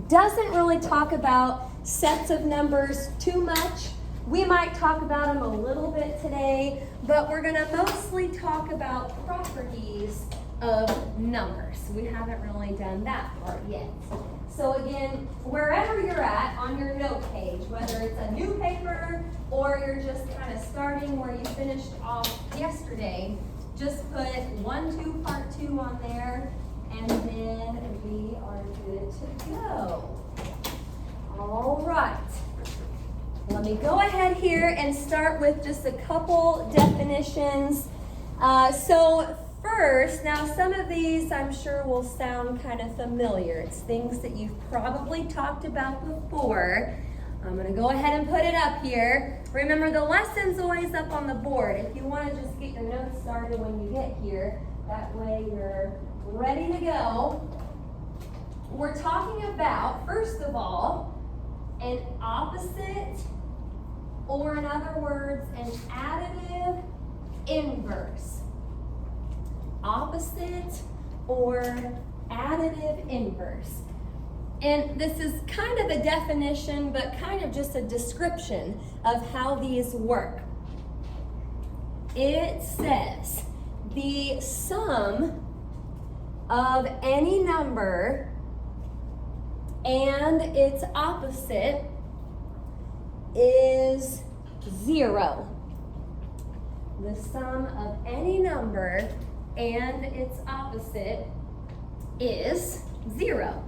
doesn't really talk about sets of numbers too much. We might talk about them a little bit today, but we're going to mostly talk about properties of numbers. We haven't really done that part yet. So again, wherever you're at on your note page, whether it's a new paper or you're just kind of starting where you finished off yesterday, just put 1, 2, part 2 on there, and then we are good to go. All right. Let me go ahead here and start with just a couple definitions. So first, now some of these I'm sure will sound kind of familiar. It's things that you've probably talked about before. I'm going to go ahead and put it up here. Remember, the lesson's always up on the board. If you want to just get your notes started when you get here, that way you're ready to go. We're talking about, first of all, an opposite, or in other words, an additive inverse. Opposite or additive inverse. And this is kind of a definition, but kind of just a description of how these work. It says the sum of any number and its opposite is 0. The sum of any number and its opposite is 0.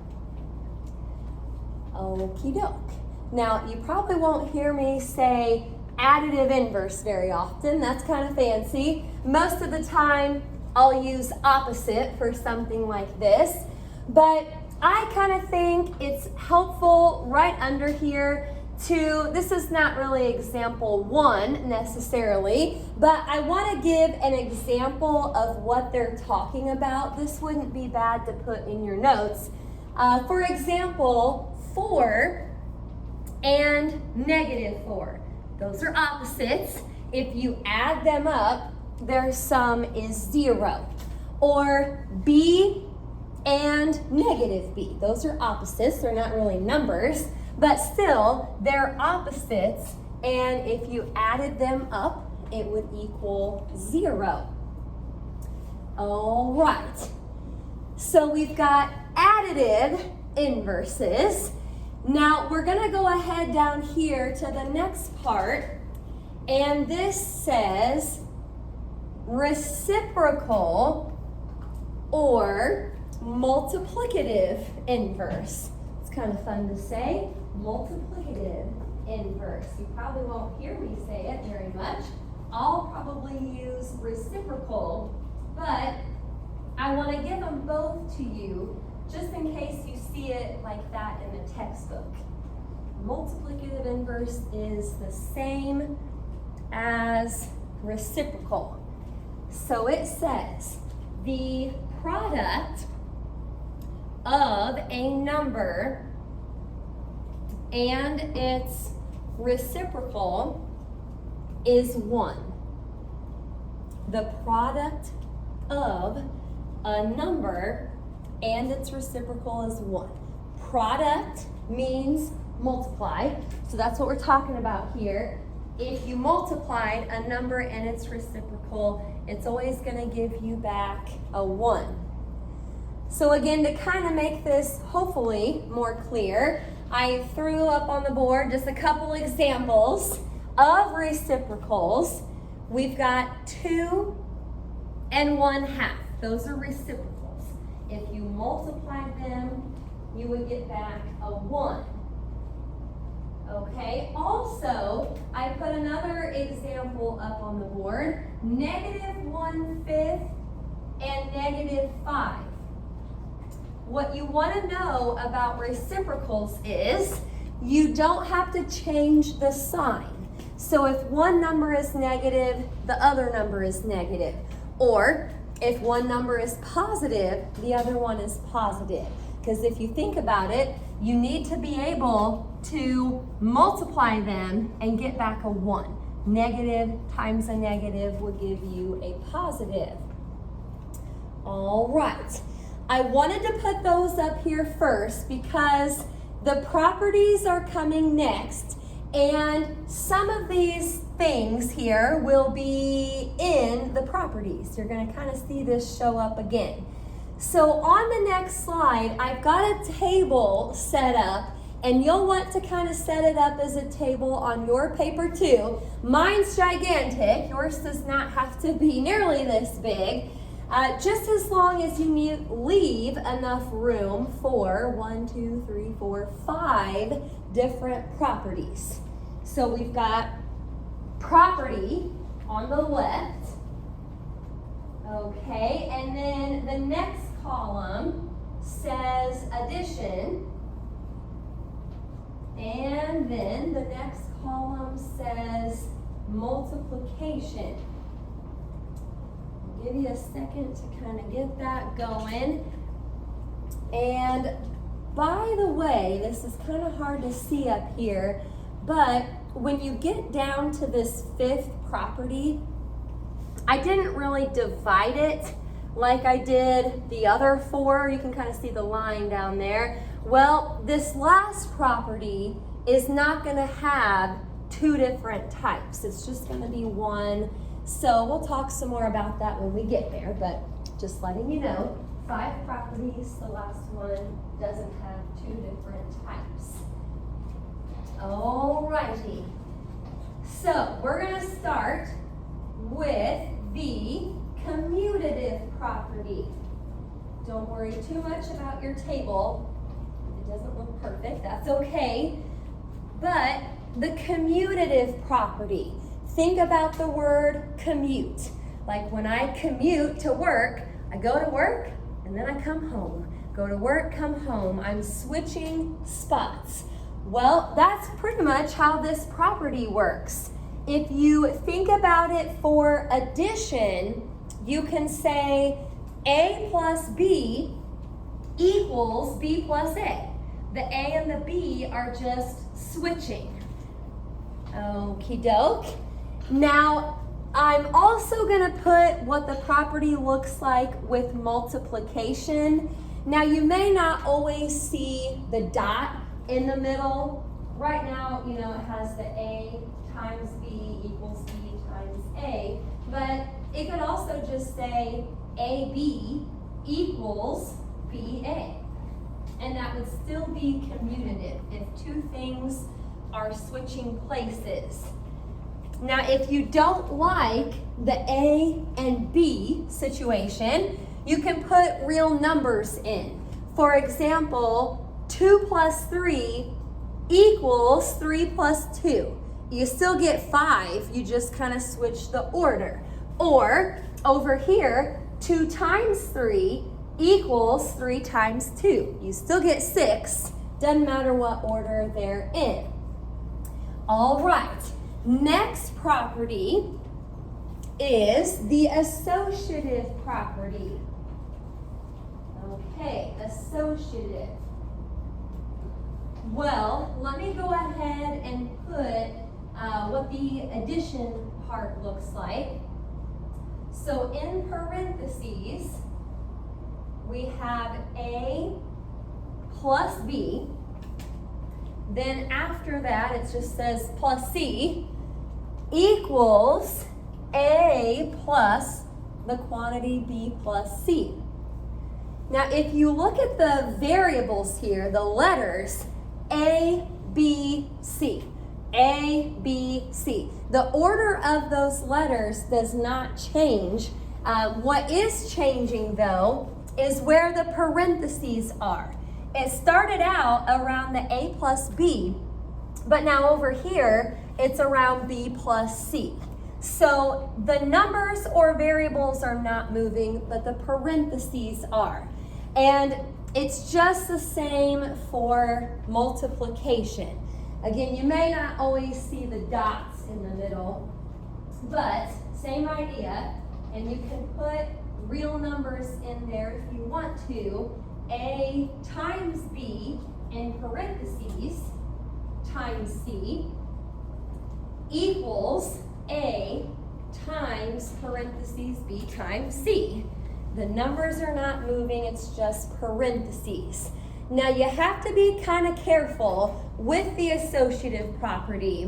Okie doke. Now, you probably won't hear me say additive inverse very often. That's kind of fancy. Most of the time, I'll use opposite for something like this. But I kind of think it's helpful right under here to, this is not really example 1 necessarily, but I want to give an example of what they're talking about. This wouldn't be bad to put in your notes. For example, 4 and -4. Those are opposites. If you add them up, their sum is 0. Or B and -B. Those are opposites. They're not really numbers, but still, they're opposites. And if you added them up, it would equal 0. All right. So we've got additive inverses. Now we're going to go ahead down here to the next part, and this says reciprocal or multiplicative inverse. It's kind of fun to say, multiplicative inverse. You probably won't hear me say it very much. I'll probably use reciprocal, but I want to give them both to you just in case you see it like that in the textbook. Multiplicative inverse is the same as reciprocal. So it says the product of a number and its reciprocal is 1. The product of a number and its reciprocal is 1. Product means multiply, so that's what we're talking about here. If you multiplied a number and its reciprocal, it's always going to give you back a 1. So again, to kind of make this hopefully more clear, I threw up on the board just a couple examples of reciprocals. We've got 2 and 1/2. Those are reciprocals. If you multiply them, you would get back a 1. Okay, also, I put another example up on the board, -1/5 and -5. What you want to know about reciprocals is you don't have to change the sign. So if one number is negative, the other number is negative. Or if one number is positive, the other one is positive. Because if you think about it, you need to be able to multiply them and get back a 1. Negative times a negative will give you a positive. All right. I wanted to put those up here first because the properties are coming next, and some of these things here will be in the properties. You're going to kind of see this show up again. So on the next slide, I've got a table set up, and you'll want to kind of set it up as a table on your paper too. Mine's gigantic. Yours does not have to be nearly this big. Just as long as you leave enough room for 5 different properties. So we've got property on the left. Okay, and then the next column says addition. And then the next column says multiplication. I'll give you a second to kind of get that going. And by the way, this is kind of hard to see up here, but when you get down to this 5th property, I didn't really divide it like I did the other 4. You can kind of see the line down there. Well, this last property is not going to have 2 different types. It's just going to be one. So we'll talk some more about that when we get there, but just letting you know, 5 properties, the last one doesn't have 2 different types. Alrighty. So we're going to start with the commutative property. Don't worry too much about your table. It doesn't look perfect, that's okay. But the commutative property, think about the word commute. Like when I commute to work, I go to work and then I come home. Go to work, come home. I'm switching spots. Well, that's pretty much how this property works. If you think about it for addition, you can say A plus B equals B plus A. The A and the B are just switching. Okie doke. Now, I'm also going to put what the property looks like with multiplication. Now, you may not always see the dot in the middle. Right now, you know, it has the A times B equals B times A, but it could also just say AB equals BA. And that would still be commutative if 2 things are switching places. Now, if you don't like the A and B situation, you can put real numbers in. For example, 2 plus 3 equals 3 plus 2. You still get 5, you just kind of switch the order. Or over here, 2 times 3 equals 3 times 2. You still get 6, doesn't matter what order they're in. All right, next property is the associative property. Okay, associative. Well, let me go ahead and put what the addition part looks like. So in parentheses, we have A plus B. Then after that, it just says plus C equals A plus the quantity B plus C. Now, if you look at the variables here, the letters A, B, C. A, B, C. The order of those letters does not change. What is changing, though, is where the parentheses are. It started out around the A plus B, but now over here, it's around B plus C. So the numbers or variables are not moving, but the parentheses are. And it's just the same for multiplication. Again, you may not always see the dots in the middle, but same idea. And you can put real numbers in there if you want to. A times B in parentheses times C equals A times parentheses B times C. The numbers are not moving, it's just parentheses. Now you have to be kind of careful with the associative property.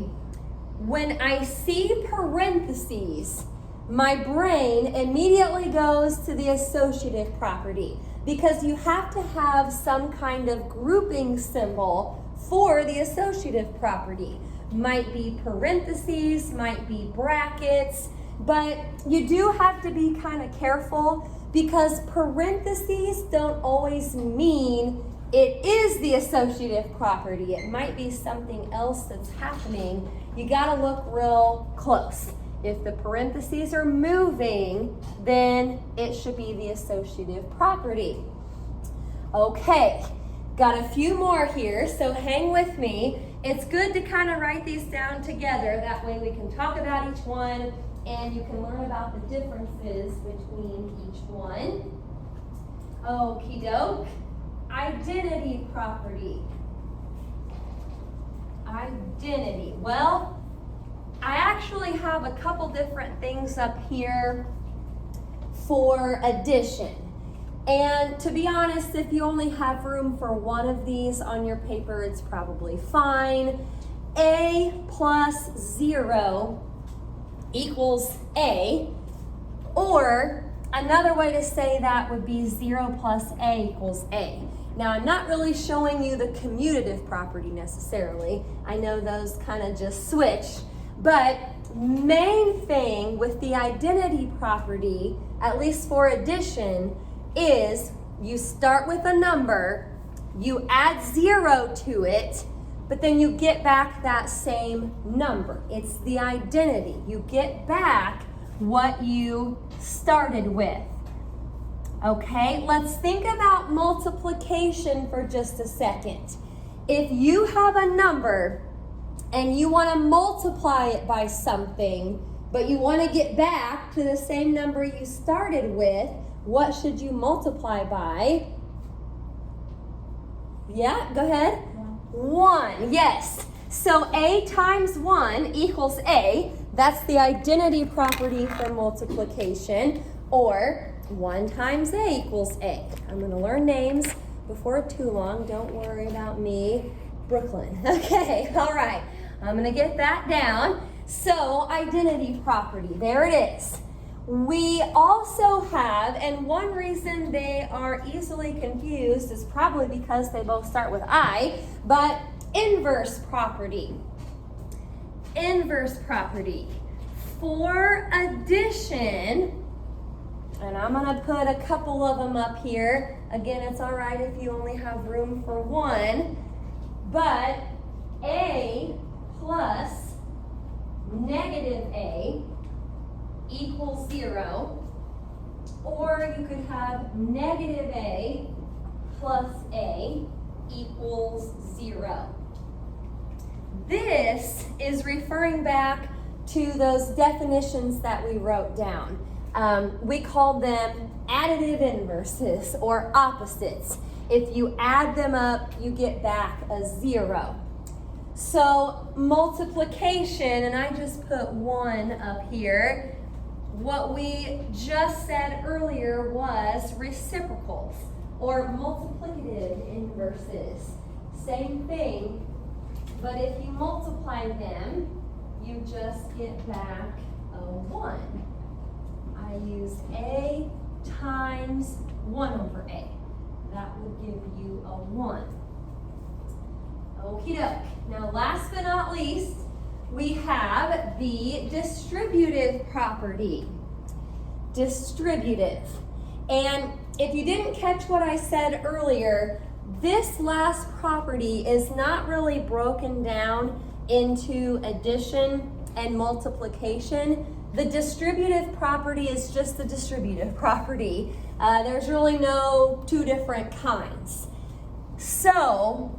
When I see parentheses, my brain immediately goes to the associative property because you have to have some kind of grouping symbol for the associative property. Might be parentheses, might be brackets, but you do have to be kind of careful because parentheses don't always mean it is the associative property. It might be something else that's happening. You gotta look real close. If the parentheses are moving, then it should be the associative property. Okay, got a few more here, so hang with me. It's good to kind of write these down together. That way we can talk about each one and you can learn about the differences between each one. Okie doke. Identity property. Identity. Well, I actually have a couple different things up here for addition. And to be honest, if you only have room for one of these on your paper, it's probably fine. A plus 0 equals A, or another way to say that would be 0 plus A equals A. Now, I'm not really showing you the commutative property necessarily. I know those kind of just switch, but main thing with the identity property, at least for addition, is you start with a number, you add 0 to it, but then you get back that same number. It's the identity. You get back what you started with. Okay, let's think about multiplication for just a second. If you have a number and you want to multiply it by something, but you want to get back to the same number you started with, what should you multiply by? Yeah, go ahead. 1, yes. So A times 1 equals A. That's the identity property for multiplication. Or 1 times A equals A. I'm going to learn names before too long. Don't worry about me. Brooklyn. Okay, all right. I'm going to get that down. So identity property, there it is. We also have, and one reason they are easily confused is probably because they both start with I, but inverse property. Inverse property. For addition, and I'm going to put a couple of them up here. Again, it's all right if you only have room for one, but A plus negative A equals 0, or you could have negative A plus A equals 0. This is referring back to those definitions that we wrote down. We called them additive inverses or opposites. If you add them up, you get back a 0. So multiplication, and I just put 1 up here. What we just said earlier was reciprocals or multiplicative inverses. Same thing, but if you multiply them, you just get back a 1. I used A times 1 over A. That would give you a 1. Okie doke. Now, last but not least, we have the distributive property. Distributive. And if you didn't catch what I said earlier, this last property is not really broken down into addition and multiplication. The distributive property is just the distributive property. There's really no two different kinds. So,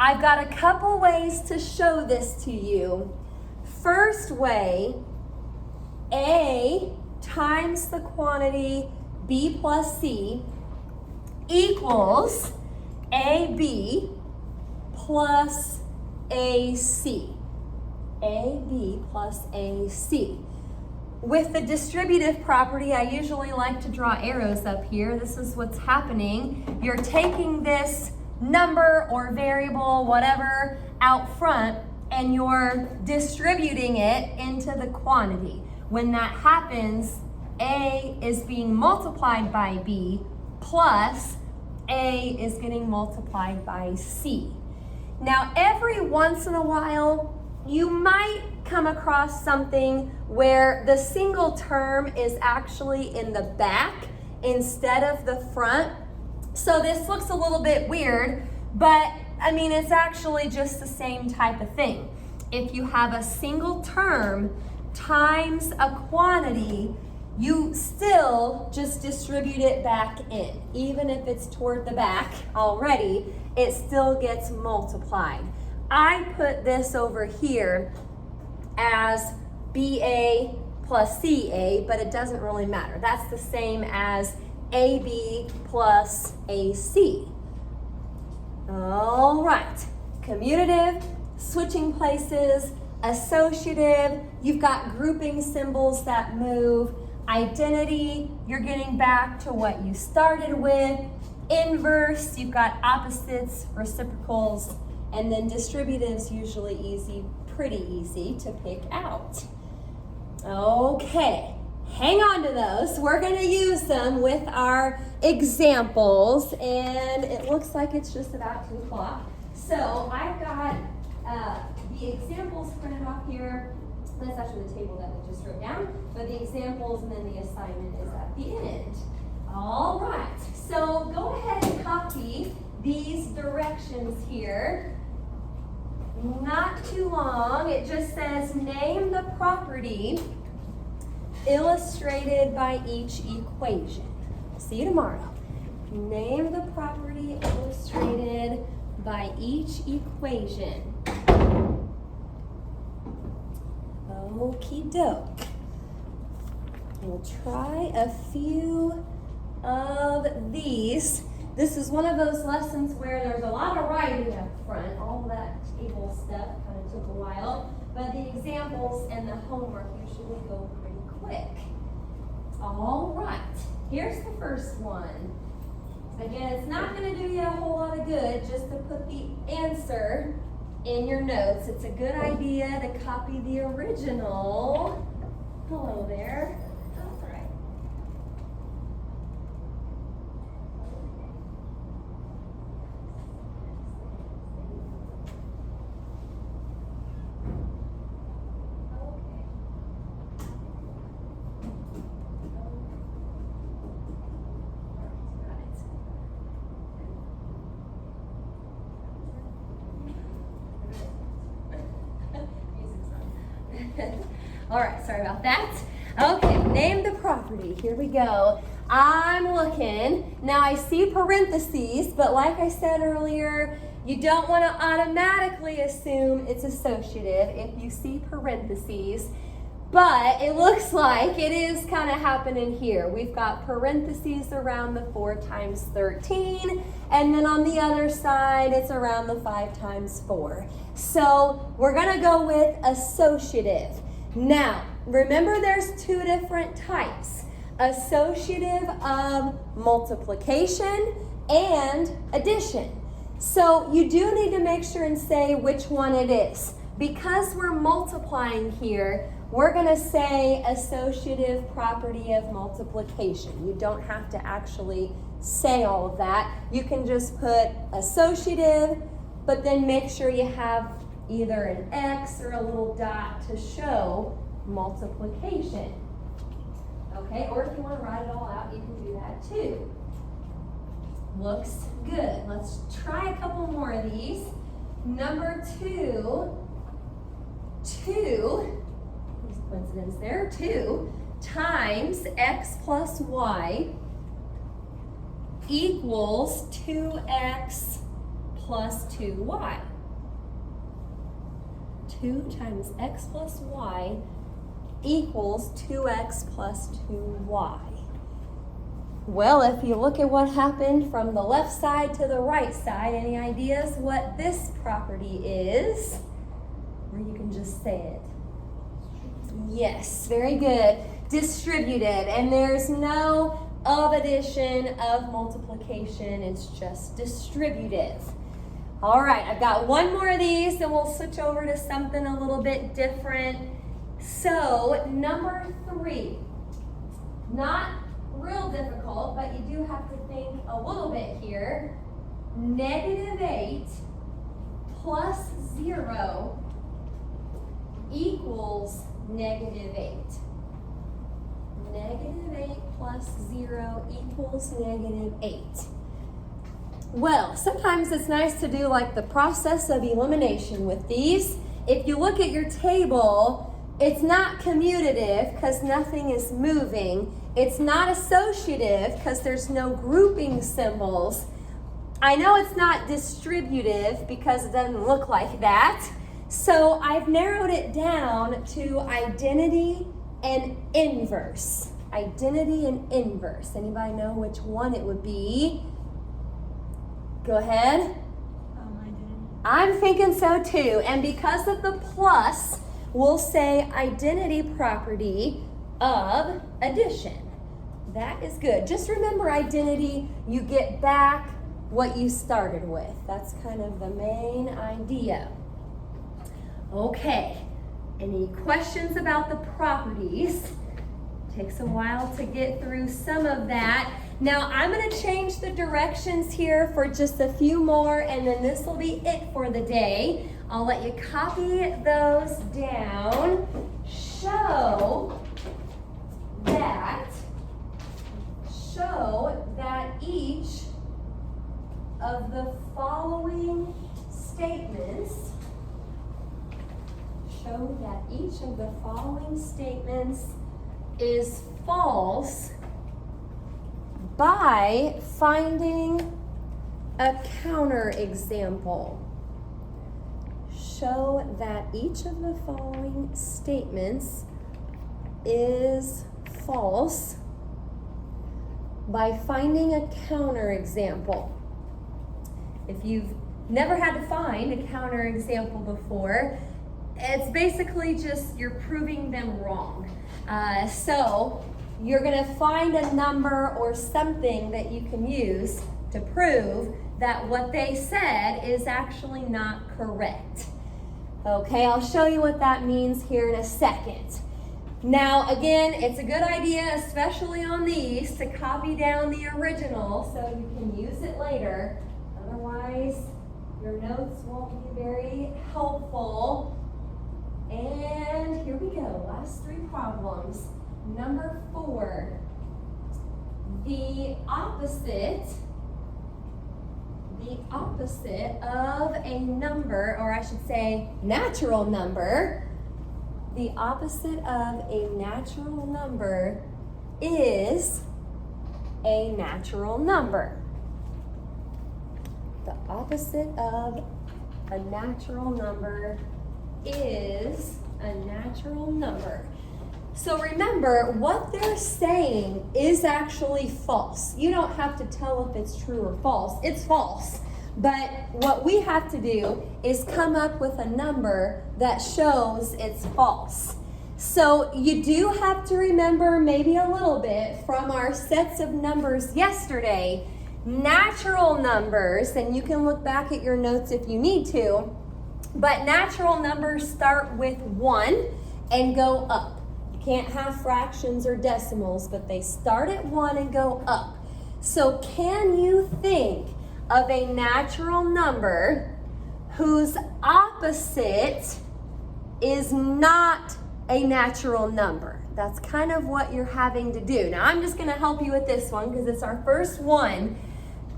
I've got a couple ways to show this to you. First way, A times the quantity B plus C equals AB plus AC. AB plus AC. with the distributive property, I usually like to draw arrows up here. This is what's happening. You're taking this number or variable, whatever, out front, and you're distributing it into the quantity. When that happens, A is being multiplied by B plus A is getting multiplied by C. Now, every once in a while, you might come across something where the single term is actually in the back instead of the front. So this looks a little bit weird, but I mean, it's actually just the same type of thing. If you have a single term times a quantity, you still just distribute it back in. Even if it's toward the back already, it still gets multiplied. I put this over here as BA plus CA, but it doesn't really matter. That's the same as AB plus AC. All right, commutative, switching places, associative, you've got grouping symbols that move, identity, you're getting back to what you started with, inverse, you've got opposites, reciprocals, and then distributives, usually easy, pretty easy to pick out. Okay, hang on to those. We're going to use them with our examples, and it looks like it's just about 2 o'clock. So I've got the examples printed off here. That's actually the table that we just wrote down, but the examples and then the assignment is at the end. All right, so go ahead and copy these directions here. Not too long. It just says name the property illustrated by each equation. See you tomorrow. Name the property illustrated by each equation. Okie doke. We'll try a few of these. This is one of those lessons where there's a lot of writing up front. All that table stuff kind of took a while, but the examples and the homework usually go pretty quick. All right, here's the first one. Again, it's not going to do you a whole lot of good just to put the answer in your notes. It's a good idea to copy the original. Hello there. All right. All right, sorry about that. Okay, name the property. Here we go. I'm looking. Now I see parentheses, but like I said earlier, you don't want to automatically assume it's associative if you see parentheses. But it looks like it is kind of happening here. We've got parentheses around the 4 times 13, and then on the other side, it's around the 5 times 4. So we're going to go with associative. Now, remember there's 2 different types. Associative of multiplication and addition. So you do need to make sure and say which one it is. Because we're multiplying here, we're going to say associative property of multiplication. You don't have to actually say all of that. You can just put associative, but then make sure you have either an X or a little dot to show multiplication. Okay, or if you want to write it all out, you can do that too. Looks good. Let's try a couple more of these. Number 2, coincidence there, 2 times x plus y equals 2x plus 2y. 2 times x plus y equals 2x plus 2y. Well, if you look at what happened from the left side to the right side, any ideas what this property is? Or you can just say it. Yes, very good. Distributive, and there's no of addition, of multiplication, it's just distributive. All right, I've got one more of these, and we'll switch over to something a little bit different. So, number 3, not real difficult, but you do have to think a little bit here. -8 plus 0 equals -8. -8 plus 0 equals -8. Well, sometimes it's nice to do like the process of elimination with these. If you look at your table, it's not commutative because nothing is moving. It's not associative because there's no grouping symbols. I know it's not distributive because it doesn't look like that. So I've narrowed it down to identity and inverse. Identity and inverse. Anybody know which one it would be? Go ahead. Identity. I'm thinking so too. And because of the plus, we'll say identity property of addition. That is good. Just remember identity, you get back what you started with. That's kind of the main idea. Okay, any questions about the properties? Takes a while to get through some of that. Now I'm going to change the directions here for just a few more, and then this will be it for the day. I'll let you copy those down. Show that each of the following statements is false by finding a counterexample. Show that each of the following statements is false by finding a counterexample. If you've never had to find a counterexample before, it's basically just you're proving them wrong. So you're going to find a number or something that you can use to prove that what they said is actually not correct. Okay, I'll show you what that means here in a second. Now, again, it's a good idea, especially on these, to copy down the original so you can use it later. Otherwise, your notes won't be very helpful. And here we go, last 3 problems. Number 4, the opposite of a number, or I should say natural number, the opposite of a natural number is a natural number. The opposite of a natural number is a natural number. So remember, what they're saying is actually false. You don't have to tell if it's true or false. It's false. But what we have to do is come up with a number that shows it's false. So you do have to remember maybe a little bit from our sets of numbers yesterday. Natural numbers, and you can look back at your notes if you need to, but natural numbers start with 1 and go up. You can't have fractions or decimals, but they start at 1 and go up. So can you think of a natural number whose opposite is not a natural number? That's kind of what you're having to do. Now I'm just going to help you with this one because it's our first one.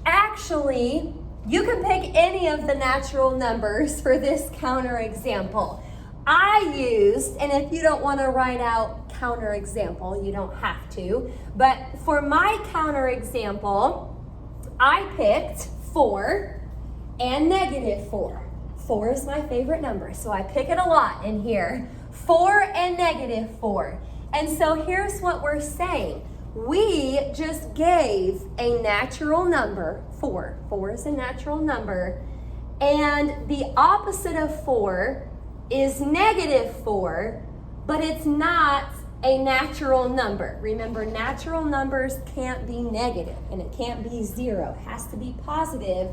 Actually, you can pick any of the natural numbers for this counterexample. I used, and if you don't want to write out counterexample, you don't have to, but for my counterexample, I picked 4 and -4. 4 is my favorite number, so I pick it a lot in here. 4 and -4. And so here's what we're saying. We just gave a natural number, 4. 4 is a natural number. And the opposite of 4 is -4, but it's not a natural number. Remember, natural numbers can't be negative, and it can't be 0. It has to be positive.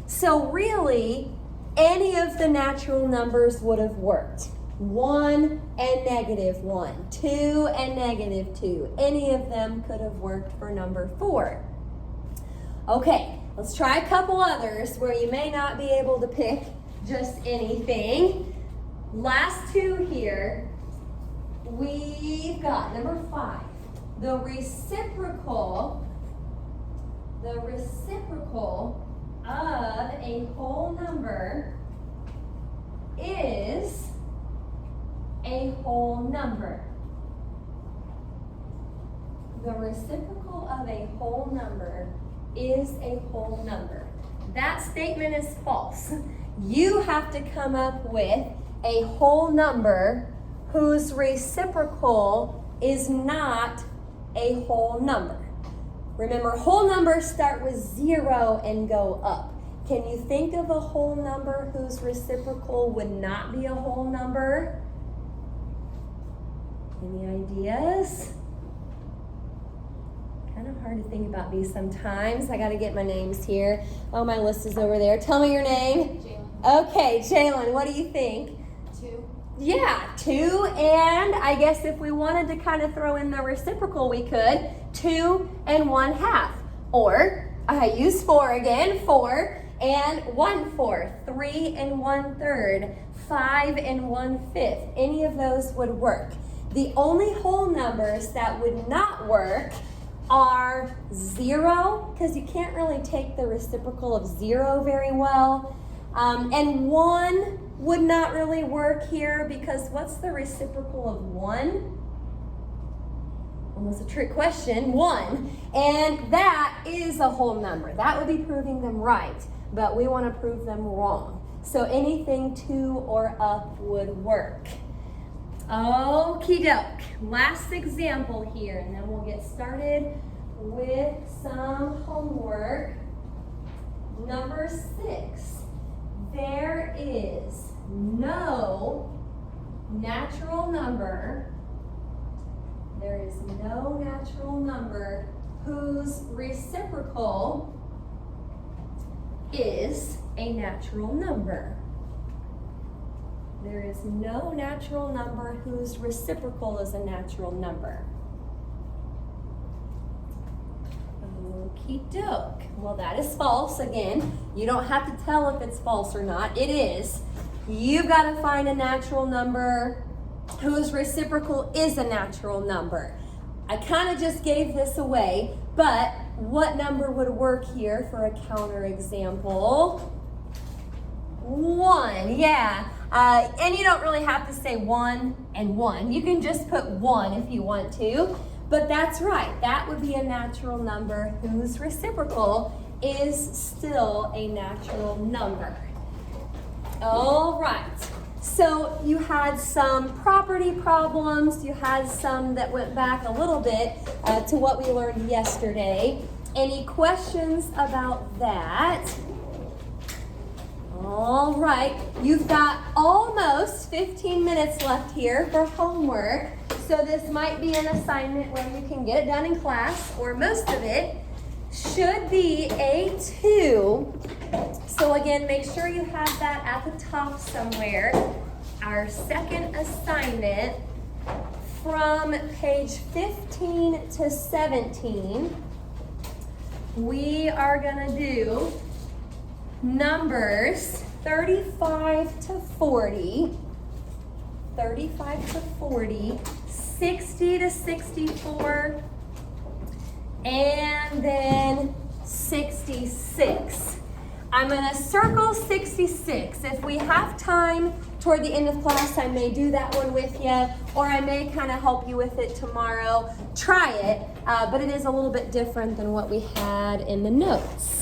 So really, any of the natural numbers would have worked. 1 and negative 1, 2 and negative 2. Any of them could have worked for number 4. Okay, let's try a couple others where you may not be able to pick just anything. Last two here, we've got number 5. The reciprocal of a whole number is a whole number. The reciprocal of a whole number is a whole number. That statement is false. You have to come up with a whole number whose reciprocal is not a whole number. Remember, whole numbers start with 0 and go up. Can you think of a whole number whose reciprocal would not be a whole number? Any ideas? Kind of hard to think about these sometimes. I got to get my names here. Oh, my list is over there. Tell me your name. Jalen. Okay, Jalen, what do you think? 2. Yeah, 2, and I guess if we wanted to kind of throw in the reciprocal, we could. 2 and 1/2. Or, I use 4 again. 4 and 1/4. 3 and 1/3. 5 and 1/5. Any of those would work. The only whole numbers that would not work are 0, because you can't really take the reciprocal of 0 very well. And 1 would not really work here, because what's the reciprocal of 1? Almost a trick question. 1. And that is a whole number. That would be proving them right, but we want to prove them wrong. So anything 2 or up would work. Okie doke. Last example here, and then we'll get started with some homework. Number 6. There is no natural number. There is no natural number whose reciprocal is a natural number. There is no natural number whose reciprocal is a natural number. Okie doke. Well, that is false. Again, you don't have to tell if it's false or not. It is. You've got to find a natural number whose reciprocal is a natural number. I kind of just gave this away, but what number would work here for a counterexample? 1, yeah. And you don't really have to say 1 and 1. You can just put 1 if you want to. But that's right. That would be a natural number whose reciprocal is still a natural number. All right. So you had some property problems. You had some that went back a little bit to what we learned yesterday. Any questions about that? All right, you've got almost 15 minutes left here for homework. So this might be an assignment where you can get it done in class, or most of it should be A2. So again, make sure you have that at the top somewhere. Our second assignment from page 15 to 17, we are gonna do numbers 35 to 40, 60 to 64, and then 66. I'm going to circle 66. If we have time toward the end of class, I may do that one with you, or I may kind of help you with it tomorrow. Try it, but it is a little bit different than what we had in the notes.